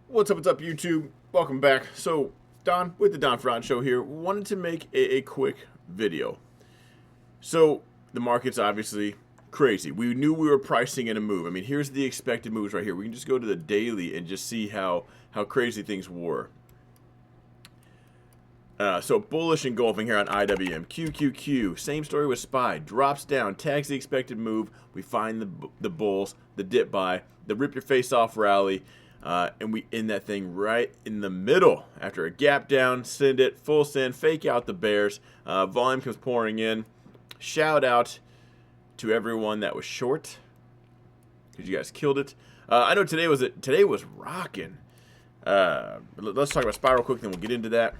What's up, YouTube? Welcome back. So, Don, with the Don Fron Show here, wanted to make a quick video. So, the market's obviously crazy. We knew we were pricing in a move. I mean, here's the expected moves right here. We can just go to the daily and just see how crazy things were. So bullish engulfing here on IWM. QQQ, same story with SPY. Drops down, tags the expected move. We find the bulls, the dip buy, the rip your face off rally, and we end that thing right in the middle. After a gap down, send it, full send, fake out the bears. Volume comes pouring in. Shout out to everyone that was short, because you guys killed it. I know today was rocking. Let's talk about SPY real quick, then we'll get into that.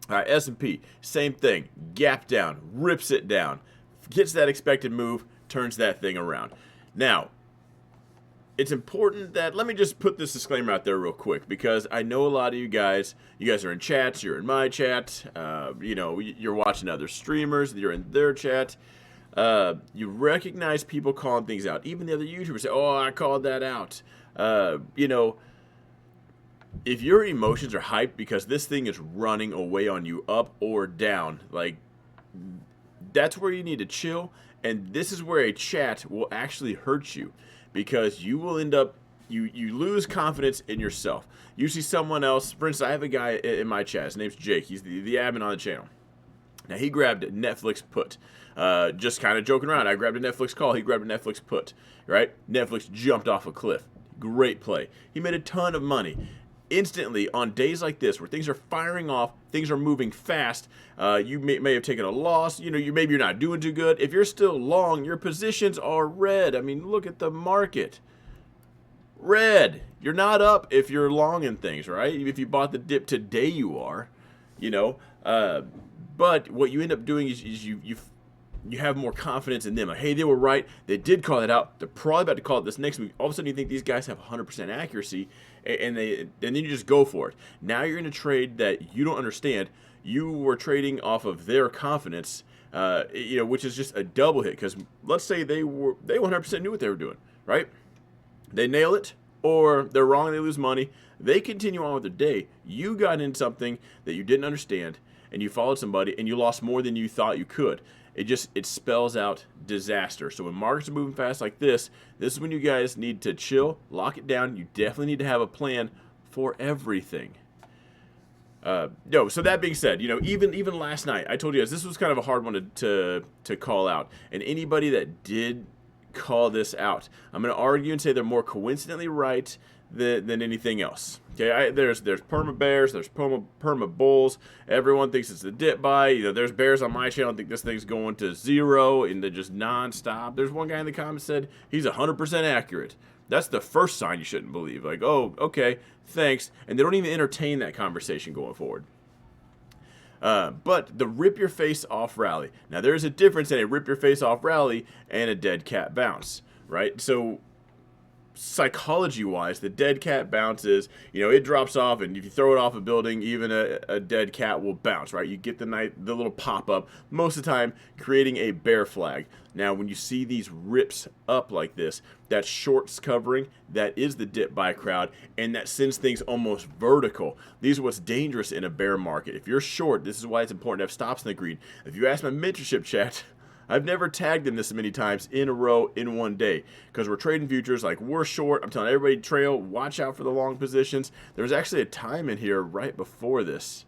All right, S&P, same thing. Gap down, rips it down, gets that expected move, turns that thing around. Now, it's important that, let me just put this disclaimer out there real quick, because I know a lot of you guys are in chats, you're in my chat, you're watching other streamers, you're in their chat. You recognize people calling things out. Even the other YouTubers say, oh, I called that out. If your emotions are hyped because this thing is running away on you up or down, like, that's where you need to chill. And this is where a chat will actually hurt you, because you will end up, you lose confidence in yourself. You see someone else, for instance, I have a guy in my chat, his name's Jake, he's the admin on the channel. Now, he grabbed a Netflix put, just kind of joking around. I grabbed a Netflix call, he grabbed a Netflix put, right? Netflix jumped off a cliff. Great play. He made a ton of money. Instantly, on days like this where things are firing off, things are moving fast, you may have taken a loss, maybe you're not doing too good. If you're still long, your positions are red. I mean, look at the market. Red. You're not up if you're long in things, right? If you bought the dip today, you are, but what you end up doing is you have more confidence in them. Like, hey, they were right. They did call it out. They're probably about to call it this next week. All of a sudden, you think these guys have 100% accuracy, and then you just go for it. Now you're in a trade that you don't understand. You were trading off of their confidence, which is just a double hit. Because let's say they 100% knew what they were doing, right? They nail it, or they're wrong and they lose money. They continue on with their day. You got in something that you didn't understand, and you followed somebody, and you lost more than you thought you could. It spells out disaster. So when markets are moving fast like this is when you guys need to chill, lock it down. You definitely need to have a plan for everything. So that being said, even last night, I told you guys this was kind of a hard one to call out. And anybody that did call this out, I'm going to argue and say they're more coincidentally right than anything else. Okay, there's perma bears, there's perma bulls. Everyone thinks it's a dip buy. There's bears on my channel think this thing's going to zero and they're just non-stop. There's one guy in the comments said he's 100% accurate. That's the first sign you shouldn't believe. Like, oh, okay, thanks. And they don't even entertain that conversation going forward. But the rip your face off rally. Now, there's a difference in a rip your face off rally and a dead cat bounce, right? So psychology-wise, the dead cat bounces, it drops off, and if you throw it off a building, even a dead cat will bounce, right? You get the little pop-up, most of the time creating a bear flag. Now, when you see these rips up like this, that's shorts covering, that is the dip buy crowd, and that sends things almost vertical. These are what's dangerous in a bear market. If you're short, this is why it's important to have stops in the green. If you ask my mentorship chat, I've never tagged them this many times in a row in one day, because we're trading futures, like, we're short. I'm telling everybody, trail, watch out for the long positions. There was actually a time in here right before this.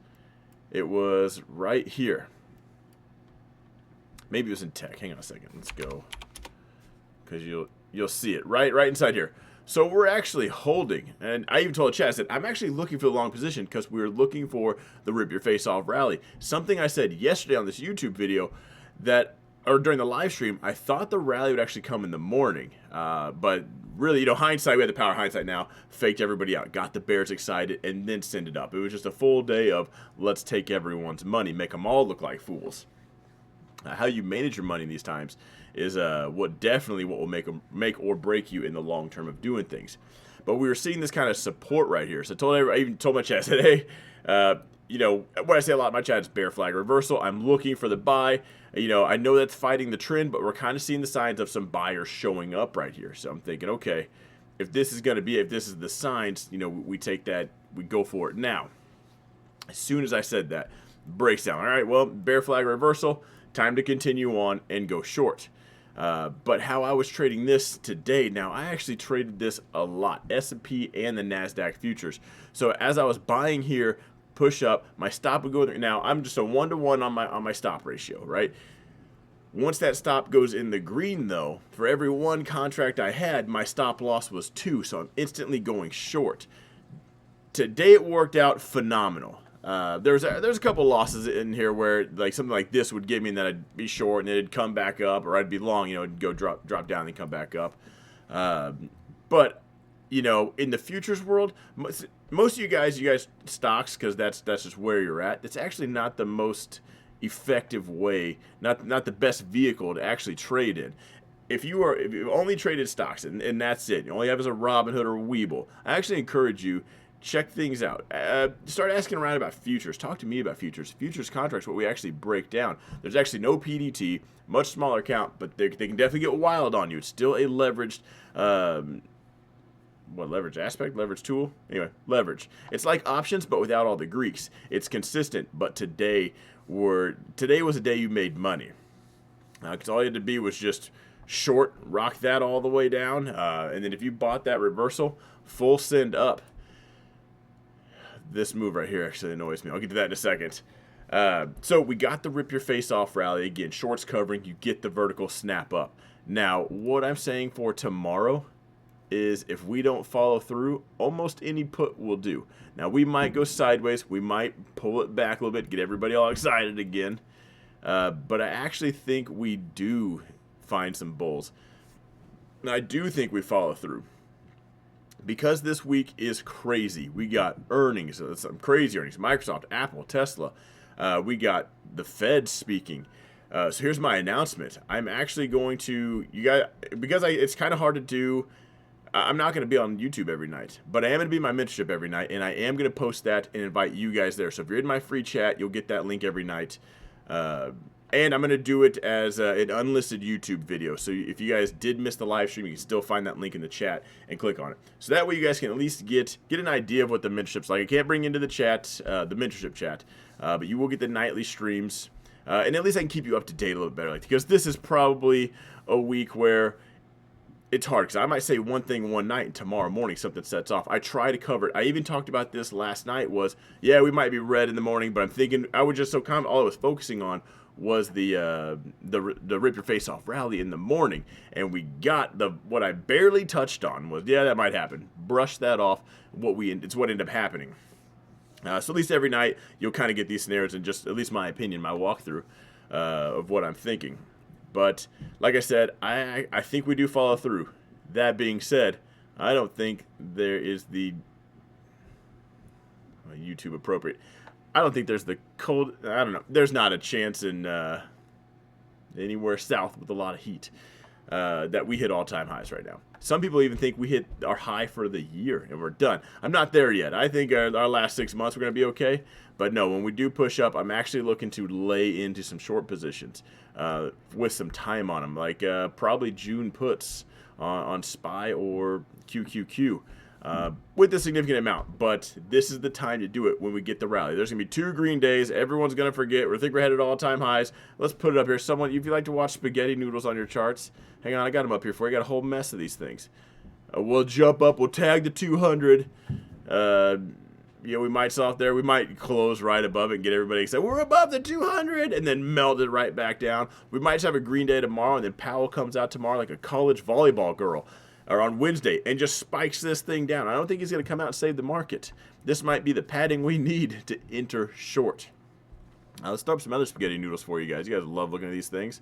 It was right here. Maybe it was in tech. Hang on a second. Let's go, because you'll see it right inside here. So we're actually holding, and I even told the chat, I said, I'm actually looking for the long position because we're looking for the rip your face off rally. Something I said yesterday on this YouTube video or during the live stream, I thought the rally would actually come in the morning. But really, hindsight, we had the power of hindsight now, faked everybody out, got the bears excited, and then send it up. It was just a full day of let's take everyone's money, make them all look like fools. How you manage your money in these times is what will make or break you in the long term of doing things. But we were seeing this kind of support right here. So I even told my chat, I said, hey, what I say a lot in my chat is bear flag reversal. I'm looking for the buy. I know that's fighting the trend, but we're kind of seeing the signs of some buyers showing up right here. So I'm thinking, okay, if this is going to be, if this is the signs, you know, we take that, we go for it. Now, as soon as I said that, breaks down. All right, well, bear flag reversal, time to continue on and go short. But how I was trading this today, now I actually traded this a lot, S&P and the NASDAQ futures. So as I was buying here, push up, my stop would go there. Now I'm just a 1-to-1 on my stop ratio, right? Once that stop goes in the green, though, for every one contract I had, my stop loss was 2, so I'm instantly going short. Today it worked out phenomenal. There's a couple losses in here where like something like this would give me, and then I'd be short and it'd come back up, or I'd be long, you know, it'd go drop down and come back up. But you know, in the futures world, most of you guys stocks, because that's just where you're at. It's actually not the most effective way, not the best vehicle to actually trade in. If you only traded stocks and that's it, you only have as a Robinhood or a Webull, I actually encourage you, check things out. Start asking around about futures. Talk to me about futures. Futures contracts, what we actually break down. There's actually no PDT, much smaller count, but they can definitely get wild on you. It's still a leveraged, leverage aspect, leverage tool? Anyway, leverage. It's like options, but without all the Greeks. It's consistent, but today was a day you made money. Because all you had to be was just short, rock that all the way down, and then if you bought that reversal, full send up. This move right here actually annoys me. I'll get to that in a second. So we got the rip your face off rally. Again, shorts covering, you get the vertical snap up. Now, what I'm saying for tomorrow is if we don't follow through, almost any put will do. Now, we might go sideways. We might pull it back a little bit, get everybody all excited again. But I actually think we do find some bulls. And I do think we follow through. Because this week is crazy. We got earnings, some crazy earnings. Microsoft, Apple, Tesla. We got the Fed speaking. So here's my announcement. I'm actually going to, it's kind of hard to do. I'm not going to be on YouTube every night, but I am going to be in my mentorship every night, and I am going to post that and invite you guys there. So if you're in my free chat, you'll get that link every night. And I'm going to do it as an unlisted YouTube video. So if you guys did miss the live stream, you can still find that link in the chat and click on it. So that way you guys can at least get an idea of what the mentorship's like. I can't bring into the chat, the mentorship chat, but you will get the nightly streams. And at least I can keep you up to date a little bit better. Because this is probably a week where it's hard. Because I might say one thing one night and tomorrow morning something sets off. I try to cover it. I even talked about this last night was, yeah, we might be red in the morning, but I'm thinking, I was just so calm. All I was focusing on was the rip your face off rally in the morning, and we got what I barely touched on was, yeah, that might happen. Brush that off. It's what ended up happening. So at least every night you'll kind of get these scenarios and just at least my opinion, my walkthrough of what I'm thinking. But like I said, I think we do follow through. That being said, I don't think there is the YouTube appropriate. I don't think there's the cold. I don't know. There's not a chance in anywhere south with a lot of heat that we hit all-time highs right now. Some people even think we hit our high for the year and we're done. I'm not there yet. I think our last 6 months we're going to be okay. But no, when we do push up, I'm actually looking to lay into some short positions with some time on them, like probably June puts on SPY or QQQ. With a significant amount, but this is the time to do it when we get the rally. There's going to be 2 green days. Everyone's going to forget. We think we're headed all-time highs. Let's put it up here. Someone, if you like to watch spaghetti noodles on your charts, hang on, I got them up here for you. I got a whole mess of these things. We'll jump up. We'll tag the 200. We might soft there. We might close right above it and get everybody excited. We're above the 200, and then melt it right back down. We might just have a green day tomorrow, and then Powell comes out tomorrow like a college volleyball girl. Or on Wednesday, and just spikes this thing down. I don't think he's going to come out and save the market. This might be the padding we need to enter short. Now let's throw up some other spaghetti noodles for you guys. You guys love looking at these things.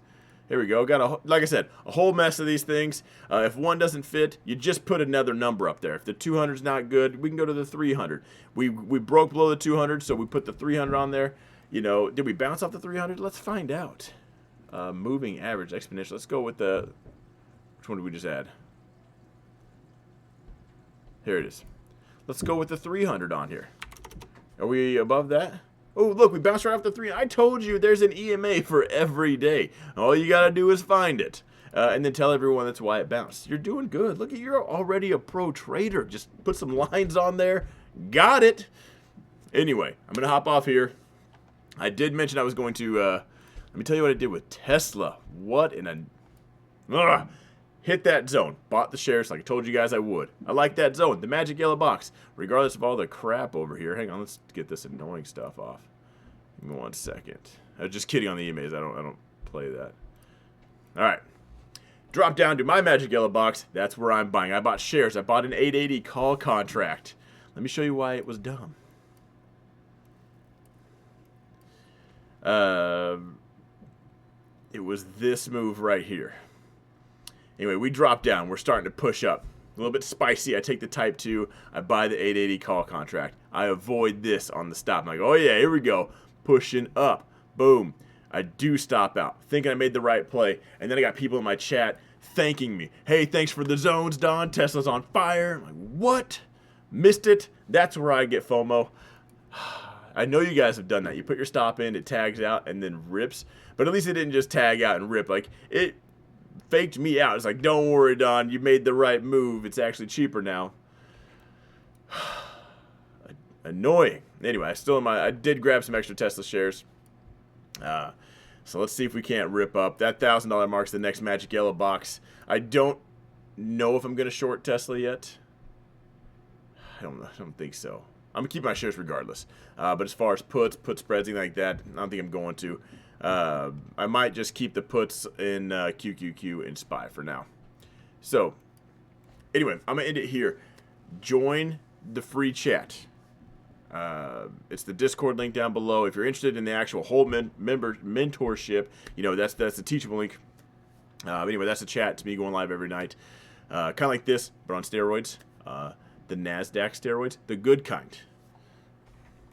Here we go. Got like I said, a whole mess of these things. If one doesn't fit, you just put another number up there. If the 200 is not good, we can go to the 300. We broke below the 200, so we put the 300 on there. You know, did we bounce off the 300? Let's find out. Moving average exponential. Let's go with the. Which one did we just add? Here it is. Let's go with the 300 on here. Are we above that? Oh, look, we bounced right off the 300. I told you there's an EMA for every day. All you got to do is find it. and then tell everyone that's why it bounced. You're doing good. Look at, you're already a pro trader. Just put some lines on there. Got it. Anyway, I'm going to hop off here. I did mention I was going to, let me tell you what I did with Tesla. What in a, hit that zone. Bought the shares like I told you guys I would. I like that zone. The magic yellow box. Regardless of all the crap over here. Hang on, let's get this annoying stuff off. Give me 1 second. I was just kidding on the emails. I don't play that. All right. Drop down to my magic yellow box. That's where I'm buying. I bought shares. I bought an 880 call contract. Let me show you why it was dumb. It was this move right here. Anyway, we drop down. We're starting to push up. A little bit spicy. I take the type 2. I buy the 880 call contract. I avoid this on the stop. I'm like, oh yeah, here we go. Pushing up. Boom. I do stop out, thinking I made the right play. And then I got people in my chat thanking me. Hey, thanks for the zones, Don. Tesla's on fire. I'm like, what? Missed it? That's where I get FOMO. I know you guys have done that. You put your stop in, it tags out, and then rips. But at least it didn't just tag out and rip. Like, it faked me out. It's like, don't worry, Don. You made the right move. It's actually cheaper now. Annoying. Anyway, I did grab some extra Tesla shares. So let's see if we can't rip up. That $1,000 marks the next magic yellow box. I don't know if I'm going to short Tesla yet. I don't think so. I'm going to keep my shares regardless. But as far as put spreads, anything like that, I don't think I'm going to. I might just keep the puts in QQQ and SPY for now. So, anyway, I'm going to end it here. Join the free chat. It's the Discord link down below. If you're interested in the actual whole mentorship, you know, that's the teachable link. Anyway, that's a chat. It's me going live every night. Kind of like this, but on steroids. The NASDAQ steroids. The good kind.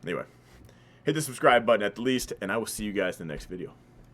Anyway, hit the subscribe button at the least, and I will see you guys in the next video.